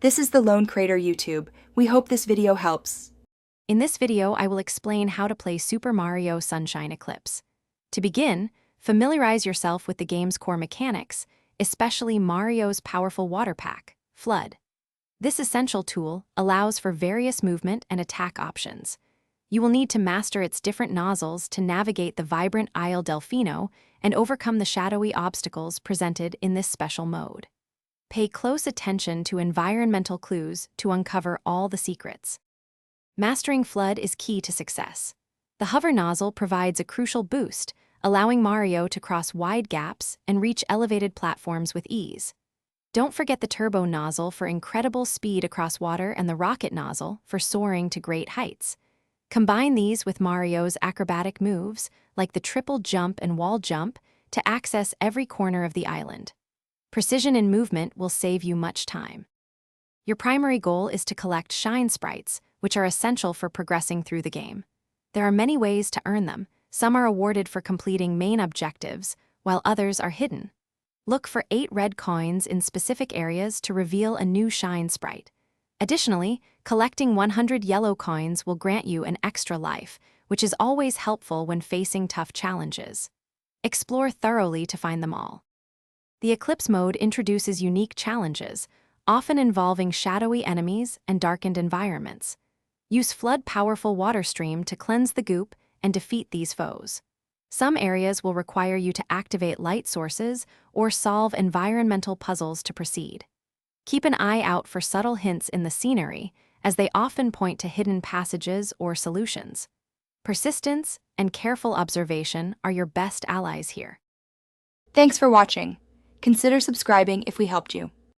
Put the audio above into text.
This is the Lone Crater YouTube. We hope this video helps. In this video, I will explain how to play Super Mario Sunshine Eclipse. To begin, familiarize yourself with the game's core mechanics, especially Mario's powerful water pack, FLUDD. This essential tool allows for various movement and attack options. You will need to master its different nozzles to navigate the vibrant Isle Delfino and overcome the shadowy obstacles presented in this special mode. Pay close attention to environmental clues to uncover all the secrets. Mastering FLUDD is key to success. The hover nozzle provides a crucial boost, allowing Mario to cross wide gaps and reach elevated platforms with ease. Don't forget the turbo nozzle for incredible speed across water and the rocket nozzle for soaring to great heights. Combine these with Mario's acrobatic moves, like the triple jump and wall jump, to access every corner of the island. Precision in movement will save you much time. Your primary goal is to collect shine sprites, which are essential for progressing through the game. There are many ways to earn them. Some are awarded for completing main objectives, while others are hidden. Look for 8 red coins in specific areas to reveal a new shine sprite. Additionally, collecting 100 yellow coins will grant you an extra life, which is always helpful when facing tough challenges. Explore thoroughly to find them all. The Eclipse mode introduces unique challenges, often involving shadowy enemies and darkened environments. Use FLUDD powerful water stream to cleanse the goop and defeat these foes. Some areas will require you to activate light sources or solve environmental puzzles to proceed. Keep an eye out for subtle hints in the scenery, as they often point to hidden passages or solutions. Persistence and careful observation are your best allies here. Thanks for watching. Consider subscribing if we helped you.